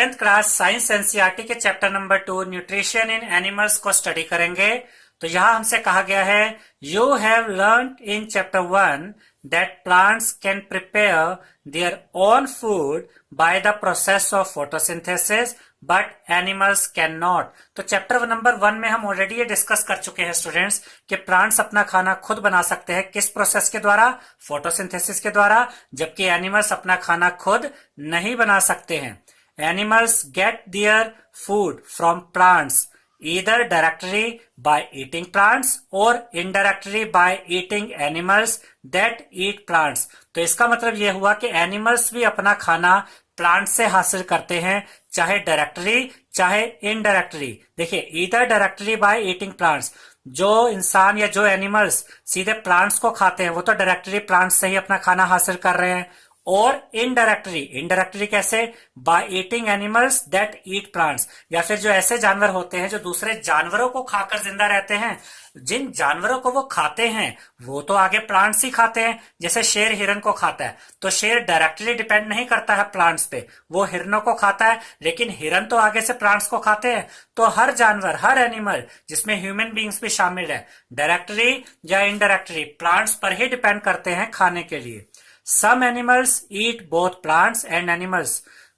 11th class science NCERT के chapter number 2 nutrition in animals को study करेंगे। तो यहां हमसे कहा गया है you have learn in chapter 1 that plants can prepare their own food by the process of photosynthesis but animals can not. तो चैप्टर नंबर 1 में हम ऑलरेडी ये डिस्कस कर चुके हैं स्टूडेंट्स कि प्लांट्स अपना खाना खुद बना सकते हैं। किस प्रोसेस के द्वारा? फोटोसिंथेसिस के द्वारा, जबकि एनिमल्स अपना खाना खुद नहीं बना सकते हैं। Animals get their food from plants either directly by eating plants or indirectly by eating animals that eat plants। तो इसका मतलब यह हुआ कि एनिमल्स भी अपना खाना प्लांट से हासिल करते हैं, चाहे डायरेक्टली चाहे इनडायरेक्टली। देखिए, either directly by eating plants, जो इंसान या जो एनिमल्स सीधे प्लांट्स को खाते हैं वो तो डायरेक्टली प्लांट्स से ही अपना खाना हासिल कर रहे हैं, और इनडायरेक्टली कैसे? By eating animals that eat plants, या फिर जो ऐसे जानवर होते हैं जो दूसरे जानवरों को खाकर जिंदा रहते हैं। जिन जानवरों को वो खाते हैं वो तो आगे प्लांट्स ही खाते हैं, जैसे शेर हिरन को खाता है, तो शेर डायरेक्टली डिपेंड नहीं करता है प्लांट्स पे, वो हिरनों को खाता है, लेकिन हिरन तो आगे से प्लांट्स को खाते हैं। तो हर जानवर, हर एनिमल जिसमें ह्यूमन बींग्स भी शामिल है, डायरेक्टली या इनडायरेक्टली प्लांट्स पर ही डिपेंड करते हैं खाने के लिए। Some animals eat both plants and animals।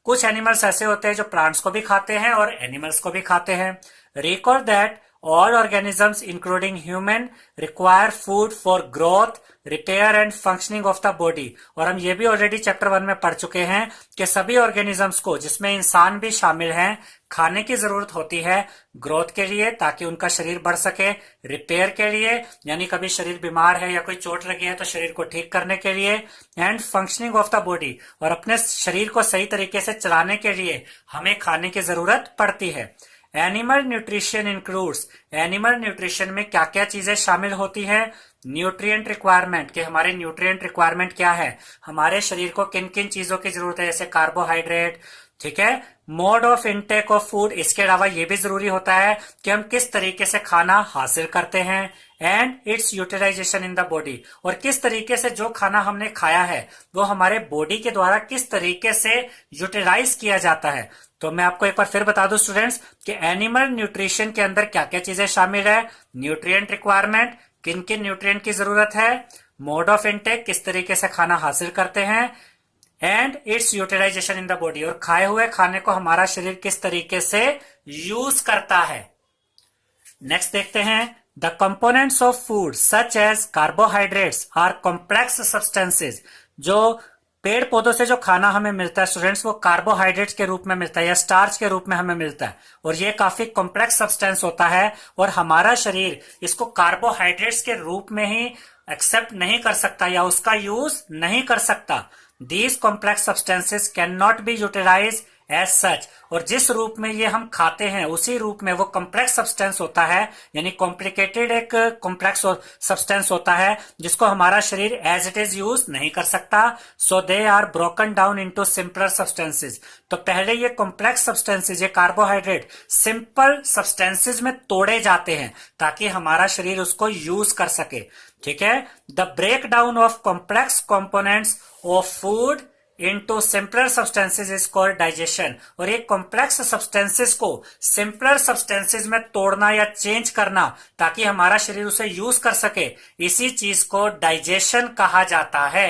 कुछ एनिमल्स ऐसे होते हैं जो प्लांट्स को भी खाते हैं और एनिमल्स को भी खाते हैं। Recall that all organisms including human require food for growth, repair and functioning of the body। और हम ये भी ऑलरेडी चैप्टर 1 में पढ़ चुके हैं कि सभी ऑर्गेनिजम्स को, जिसमें इंसान भी शामिल हैं, खाने की जरूरत होती है ग्रोथ के लिए, ताकि उनका शरीर बढ़ सके, रिपेयर के लिए यानी कभी शरीर बीमार है या कोई चोट लगी है तो शरीर को ठीक करने के लिए, and functioning of the body, और अपने शरीर को सही तरीके से चलाने के लिए हमें खाने की जरूरत पड़ती है। Animal nutrition includes, animal nutrition में क्या क्या चीजें शामिल होती हैं? न्यूट्रिएंट रिक्वायरमेंट, कि हमारे न्यूट्रिएंट रिक्वायरमेंट क्या है, हमारे शरीर को किन किन चीजों की जरूरत है, जैसे कार्बोहाइड्रेट, ठीक है। Mode of intake of food, इसके अलावा यह भी जरूरी होता है कि हम किस तरीके से खाना हासिल करते हैं, and its utilization in the body, और किस तरीके से जो खाना हमने खाया है वो हमारे बॉडी के द्वारा किस तरीके से यूटिलाइज किया जाता है। तो मैं आपको एक बार फिर बता दूं स्टूडेंट्स कि एनिमल न्यूट्रिशन के अंदर क्या क्या चीजें शामिल है। न्यूट्रिएंट रिक्वायरमेंट, किन किन न्यूट्रिएंट की जरूरत है, मोड ऑफ इनटेक, किस तरीके से खाना हासिल करते हैं, and its utilization in the body, और खाए हुए खाने को हमारा शरीर किस तरीके से यूज करता है। नेक्स्ट देखते हैं, the components of food such as carbohydrates are complex substances. जो पेड़ पौधों से जो खाना हमें मिलता है स्टूडेंट्स, वो कार्बोहाइड्रेट्स के रूप में मिलता है या स्टार्च के रूप में हमें मिलता है, और ये काफी कॉम्प्लेक्स सब्सटेंस होता है, और हमारा शरीर इसको कार्बोहाइड्रेट्स के रूप में ही एक्सेप्ट नहीं कर सकता या उसका यूज नहीं कर सकता। These complex substances cannot be utilized as such, और जिस रूप में ये हम खाते हैं उसी रूप में वो कॉम्प्लेक्स सब्सटेंस होता है, यानी कॉम्प्लिकेटेड एक कॉम्प्लेक्स सब्सटेंस होता है जिसको हमारा शरीर एज इट इज यूज नहीं कर सकता। So they are broken down into simpler substances. तो पहले ये कॉम्प्लेक्स सब्सटेंसेज, ये कार्बोहाइड्रेट सिंपल सब्सटेंसेज में तोड़े जाते हैं ताकि हमारा शरीर उसको यूज कर सके, ठीक है। The break down of complex components of food into simpler substances is called digestion, और एक कॉम्प्लेक्स सब्सटेंसेज को सिंपलर सब्सटेंसेज में तोड़ना या चेंज करना ताकि हमारा शरीर उसे यूज कर सके, इसी चीज को डाइजेशन कहा जाता है।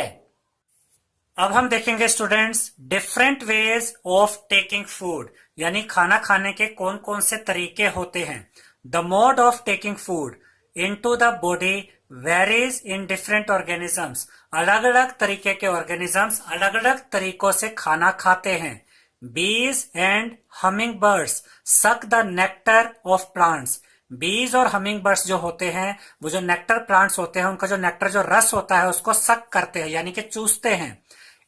अब हम देखेंगे students different ways of taking food, यानी खाना खाने के कौन कौन से तरीके होते हैं। The mode of taking food into the body varies in different organisms. अलग अलग तरीके के ऑर्गेनिजम्स अलग अलग तरीकों से खाना खाते हैं। बीज and humming birds suck the nectar of plants. बीज और हमिंग बर्ड्स जो होते हैं, वो जो नेक्टर प्लांट्स होते हैं, उनका जो नेक्टर, जो रस होता है, उसको सक करते हैं, यानी कि चूसते हैं।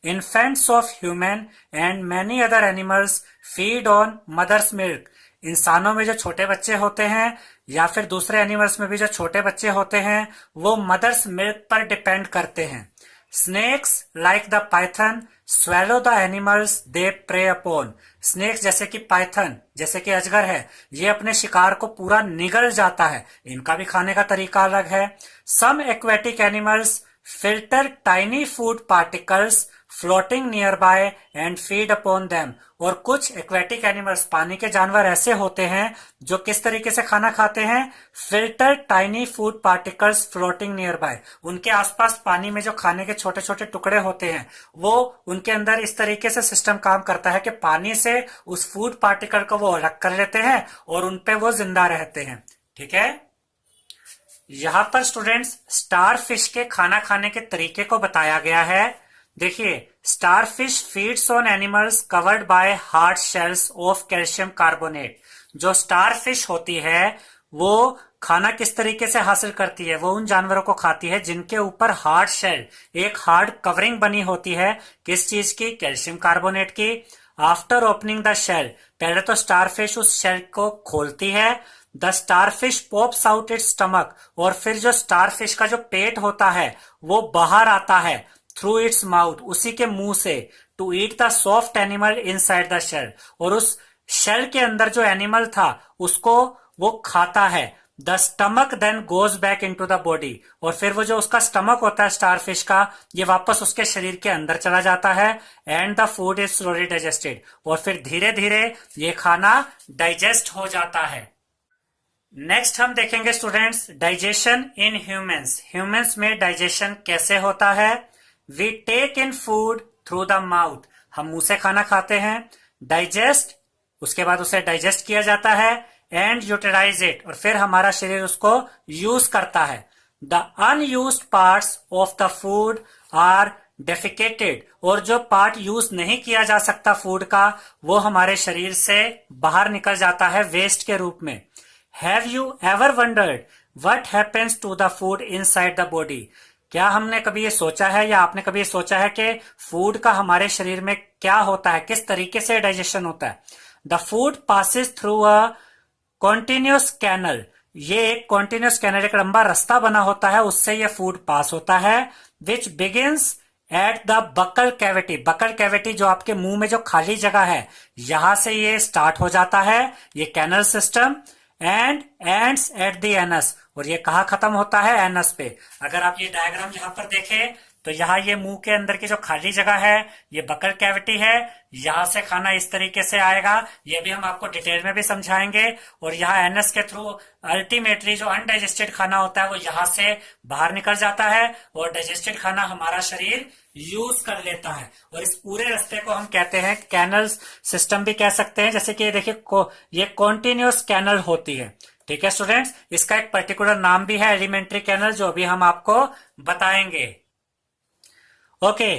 Infants of human and many other animals feed on mother's milk. इंसानों में जो छोटे बच्चे होते हैं या फिर दूसरे एनिमल्स में भी जो छोटे बच्चे होते हैं वो मदर्स मिल्क पर डिपेंड करते हैं। Snakes like the python swallow the animals they prey upon. Snakes जैसे कि पाइथन, जैसे कि अजगर है, ये अपने शिकार को पूरा निगल जाता है, इनका भी खाने का तरीका अलग है। Some aquatic animals filter tiny food particles floating nearby and feed upon them. और कुछ एक्वेटिक एनिमल्स, पानी के जानवर ऐसे होते हैं जो किस तरीके से खाना खाते हैं, filter tiny food particles floating near by. उनके आसपास पानी में जो खाने के छोटे छोटे टुकड़े होते हैं वो उनके अंदर इस तरीके से सिस्टम काम करता है कि पानी से उस फूड पार्टिकल को वो अलग कर लेते हैं और उनपे वो जिंदा रहते हैं। ठीक है, यहां पर स्टूडेंट्स स्टार फिश के खाना खाने के तरीके को बताया गया है। देखिए, star fish feeds on animals covered by hard shells of calcium carbonate. जो स्टार फिश होती है वो खाना किस तरीके से हासिल करती है, वो उन जानवरों को खाती है जिनके ऊपर हार्ड शेल, एक हार्ड कवरिंग बनी होती है। किस चीज की? कैल्शियम कार्बोनेट की। आफ्टर ओपनिंग द शेल, पहले तो स्टार फिश उस शेल को खोलती है। The star fish pops out it's stomach, और फिर जो स्टार फिश का जो पेट होता है वो बाहर आता है थ्रू इट्स माउथ, उसी के मुंह से, to eat the soft animal inside the shell, और उस शेल के अंदर जो एनिमल था उसको वो खाता है। The stomach then goes back into the body, और फिर वो जो उसका स्टमक होता है स्टार फिश का, ये वापस उसके शरीर के अंदर चला जाता है। And the food is slowly digested, और फिर धीरे धीरे ये खाना डाइजेस्ट हो जाता है। नेक्स्ट हम देखेंगे students digestion in humans. Humans में डाइजेशन कैसे होता है? We take in food through the mouth, हम मुंह से खाना खाते हैं। डाइजेस्ट, उसके बाद उसे डाइजेस्ट किया जाता है। एंड यूटिलाइज इट, और फिर हमारा शरीर उसको यूज करता है। The unused parts of the food are defecated, और जो पार्ट यूज नहीं किया जा सकता फूड का वो हमारे शरीर से बाहर निकल जाता है वेस्ट के रूप में। Have you ever wondered what happens to the food inside the body? क्या हमने कभी ये सोचा है या आपने कभी ये सोचा है कि फूड का हमारे शरीर में क्या होता है, किस तरीके से डाइजेशन होता है? The food passes through a continuous canal, ये एक कॉन्टिन्यूस कैनल, एक लंबा रास्ता बना होता है, उससे ये फूड पास होता है। Which begins at the buccal cavity, buccal cavity जो आपके मुंह में जो खाली जगह है यहां से ये स्टार्ट हो जाता है ये canal system. And ends at the anus, और ये कहा खत्म होता है? एनस पे। अगर आप ये डायग्राम यहाँ पर देखें तो यहाँ ये मुंह के अंदर की जो खाली जगह है ये बकल कैविटी है, यहां से खाना इस तरीके से आएगा, ये भी हम आपको डिटेल में भी समझाएंगे। और यहाँ एनस के थ्रू अल्टीमेटली जो अनडाइजेस्टेड खाना होता है वो यहाँ से बाहर निकल जाता है और डाइजेस्टेड खाना हमारा शरीर यूज कर लेता है। और इस पूरे रास्ते को हम कहते हैं कैनल सिस्टम भी कह सकते हैं। जैसे कि ये देखिए ये कॉन्टिन्यूस कैनल होती है। ठीक है स्टूडेंट्स, इसका एक पर्टिकुलर नाम भी है एलिमेंट्री कैनल, जो अभी हम आपको बताएंगे। ओके,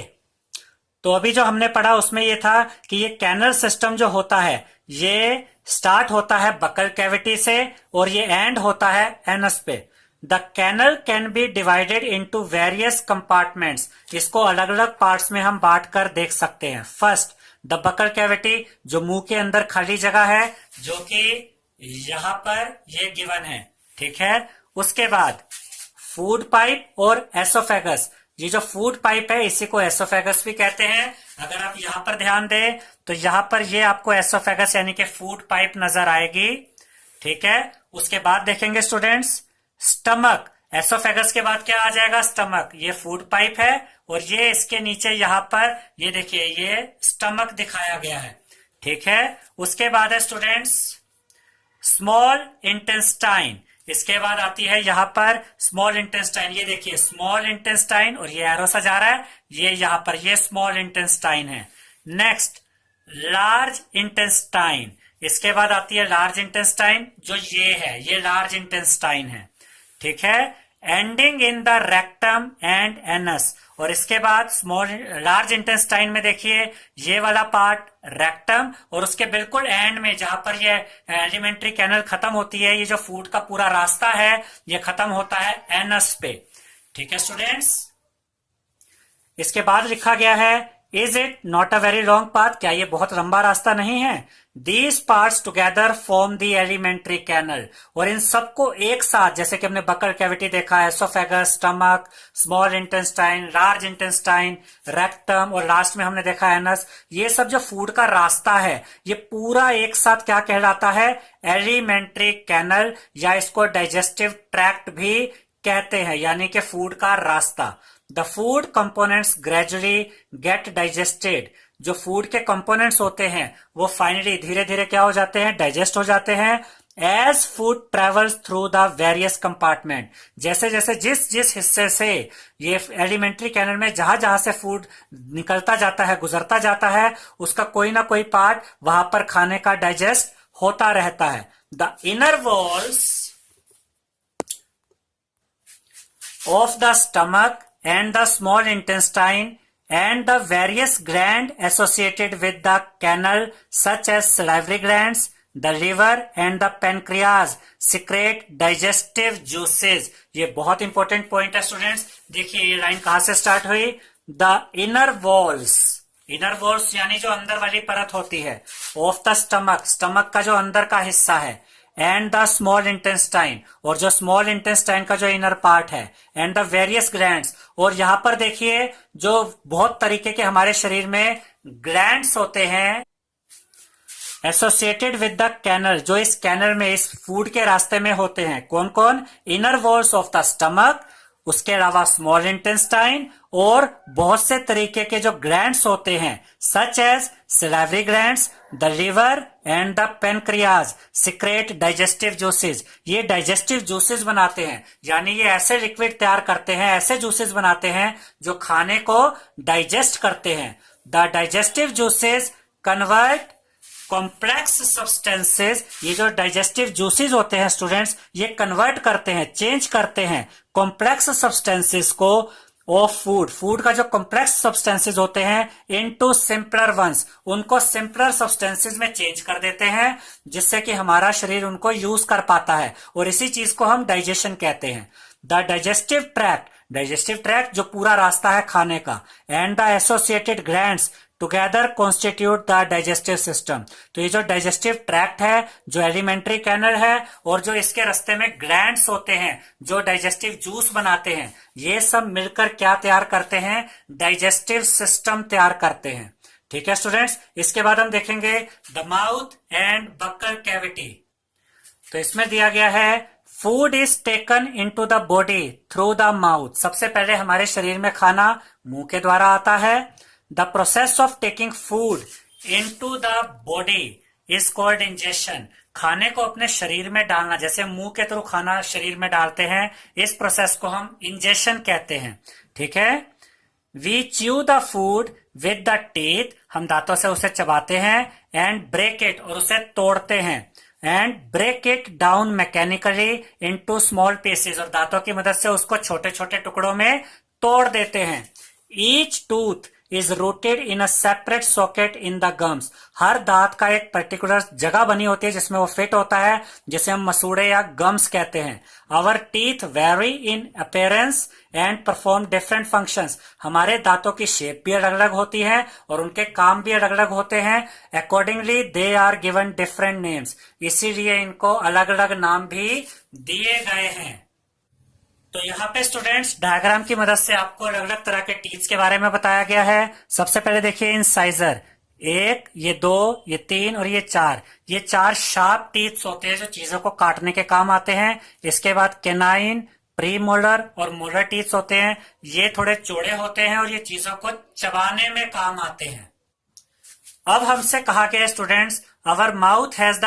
तो अभी जो हमने पढ़ा उसमें ये था कि ये कैनल सिस्टम जो होता है ये स्टार्ट होता है बकल कैविटी से और ये एंड होता है एनस पे। The canal can be divided into various compartments, इसको अलग अलग पार्ट्स में हम बांट कर देख सकते हैं। फर्स्ट द बकल कैविटी, जो मुंह के अंदर खाली जगह है, जो कि यहां पर ये गिवन है। ठीक है, उसके बाद फूड पाइप और एसोफेगस, ये जो फूड पाइप है इसी को एसोफेगस भी कहते हैं। अगर आप यहां पर ध्यान दें तो यहां पर ये आपको एसोफेगस यानी कि फूड पाइप नजर आएगी। ठीक है, उसके बाद देखेंगे स्टूडेंट्स स्टमक, एसोफेगस के बाद क्या आ जाएगा? स्टमक। ये फूड पाइप है और ये इसके नीचे यहां पर ये देखिए ये स्टमक दिखाया गया है। ठीक है, उसके बाद है स्टूडेंट्स स्मॉल इंटेस्टाइन, इसके बाद आती है यहां पर स्मॉल इंटेस्टाइन। ये देखिए स्मॉल इंटेस्टाइन और ये एरो सा जा रहा है, ये यहां पर ये स्मॉल इंटेस्टाइन है। नेक्स्ट लार्ज इंटेस्टाइन, इसके बाद आती है लार्ज इंटेस्टाइन, जो ये है ये लार्ज इंटेस्टाइन है। ठीक है, ending in the rectum and anus, और इसके बाद स्मॉल लार्ज इंटेस्टाइन में देखिए ये वाला पार्ट रेक्टम और उसके बिल्कुल एंड में जहां पर ये एलिमेंट्री कैनल खत्म होती है, ये जो फूड का पूरा रास्ता है ये खत्म होता है एनस पे। ठीक है स्टूडेंट्स, इसके बाद लिखा गया है is it not a very long path, क्या ये बहुत लंबा रास्ता नहीं है? These parts together form the alimentary canal, और इन सबको एक साथ, जैसे कि हमने बकल कैविटी देखा, oesophagus, stomach, small intestine, large intestine, rectum और लास्ट में हमने देखा एनस, ये सब जो फूड का रास्ता है ये पूरा एक साथ क्या कहलाता है? एलिमेंट्री कैनल, या इसको डाइजेस्टिव ट्रैक्ट भी कहते हैं, यानी कि फूड का रास्ता। The food components gradually get digested. जो फूड के कंपोनेंट्स होते हैं वो फाइनली धीरे धीरे क्या हो जाते हैं, डाइजेस्ट हो जाते हैं। As food travels through the various compartment, जैसे जैसे जिस जिस हिस्से से ये एलिमेंट्री कैनल में जहां जहां से फूड निकलता जाता है, गुजरता जाता है, उसका कोई ना कोई पार्ट वहां पर खाने का डाइजेस्ट होता रहता है। The inner walls of the stomach and the small intestine and the various glands associated with the canal such as salivary glands, the liver and the pancreas secrete digestive juices। ये बहुत important point है students. देखिए ये line कहां से start हुई, the inner walls, inner walls यानी जो अंदर वाली परत होती है, ऑफ द स्टमक, स्टमक का जो अंदर का हिस्सा है, एंड द स्मॉल इंटेस्टाइन, और जो स्मॉल इंटेस्टाइन का जो इनर पार्ट है, एंड द वेरियस ग्लैंड्स, और यहां पर देखिए जो बहुत तरीके के हमारे शरीर में ग्लैंड्स होते हैं एसोसिएटेड विद द कैनल, जो इस कैनल में इस फूड के रास्ते में होते हैं। कौन कौन, inner walls of the stomach, उसके अलावा स्मॉल इंटेस्टाइन, और बहुत से तरीके के जो ग्लैंड्स होते हैं such as salivary glands, the liver and the pancreas secrete digestive juices. ये डाइजेस्टिव जूसेस बनाते हैं, यानी ये ऐसे लिक्विड तैयार करते हैं, ऐसे जूसेस बनाते हैं जो खाने को डाइजेस्ट करते हैं। The digestive juices convert complex substances, ये जो डाइजेस्टिव जूसेस होते हैं स्टूडेंट्स, ये कन्वर्ट करते हैं, चेंज करते हैं कॉम्प्लेक्स सब्सटेंसेस को ऑफ फूड, फूड का जो कॉम्प्लेक्स सब्सटेंसेस होते हैं इनटू सिंपलर वंस, उनको सिंपलर सब्सटेंसेस में चेंज कर देते हैं, जिससे कि हमारा शरीर उनको यूज कर पाता है, और इसी चीज को हम डाइजेशन कहते हैं। The digestive tract, digestive tract जो पूरा रास्ता है खाने का, and the associated glands together constitute the digestive system. तो ये जो डाइजेस्टिव ट्रैक्ट है, जो एलिमेंट्री कैनल है, और जो इसके रास्ते में ग्लैंड्स होते हैं जो डाइजेस्टिव जूस बनाते हैं, ये सब मिलकर क्या तैयार करते हैं, डाइजेस्टिव सिस्टम तैयार करते हैं। ठीक है स्टूडेंट्स, इसके बाद हम देखेंगे the mouth and buccal cavity. तो इसमें दिया गया है food is taken into the body through the mouth. सबसे पहले हमारे शरीर में खाना मुंह के द्वारा आता है। The process of taking food into the body is called ingestion. खाने को अपने शरीर में डालना, जैसे मुंह के थ्रू खाना शरीर में डालते हैं, इस प्रोसेस को हम इंजेशन कहते हैं। ठीक है। We chew the food with the teeth, हम दांतों से उसे चबाते हैं, एंड ब्रेक इट, और उसे तोड़ते हैं, and break it down mechanically into small pieces, और दांतों की मदद से उसको छोटे छोटे टुकड़ों में तोड़ देते हैं। Each tooth is rooted in a separate socket in the gums. हर दांत का एक पर्टिकुलर जगह बनी होती है जिसमें वो फिट होता है, जिसे हम मसूड़े या गम्स कहते हैं। Our teeth vary in appearance and perform different functions. हमारे दांतों की शेप भी अलग अलग होती है और उनके काम भी अलग अलग होते हैं। Accordingly they are given different names, इसीलिए इनको अलग अलग नाम भी दिए गए हैं। तो यहाँ पे स्टूडेंट्स डायग्राम की मदद से आपको अलग अलग तरह के टीथ्स के बारे में बताया गया है। सबसे पहले देखिए इंसाइजर, एक, ये दो, ये तीन और ये चार, ये चार शार्प टीथ्स होते हैं जो चीजों को काटने के काम आते हैं। इसके बाद केनाइन, प्री मोलर और मोलर टीथ्स होते हैं, ये थोड़े चौड़े होते हैं और ये चीजों को चबाने में काम आते हैं। अब हमसे कहा गया students, our mouth has the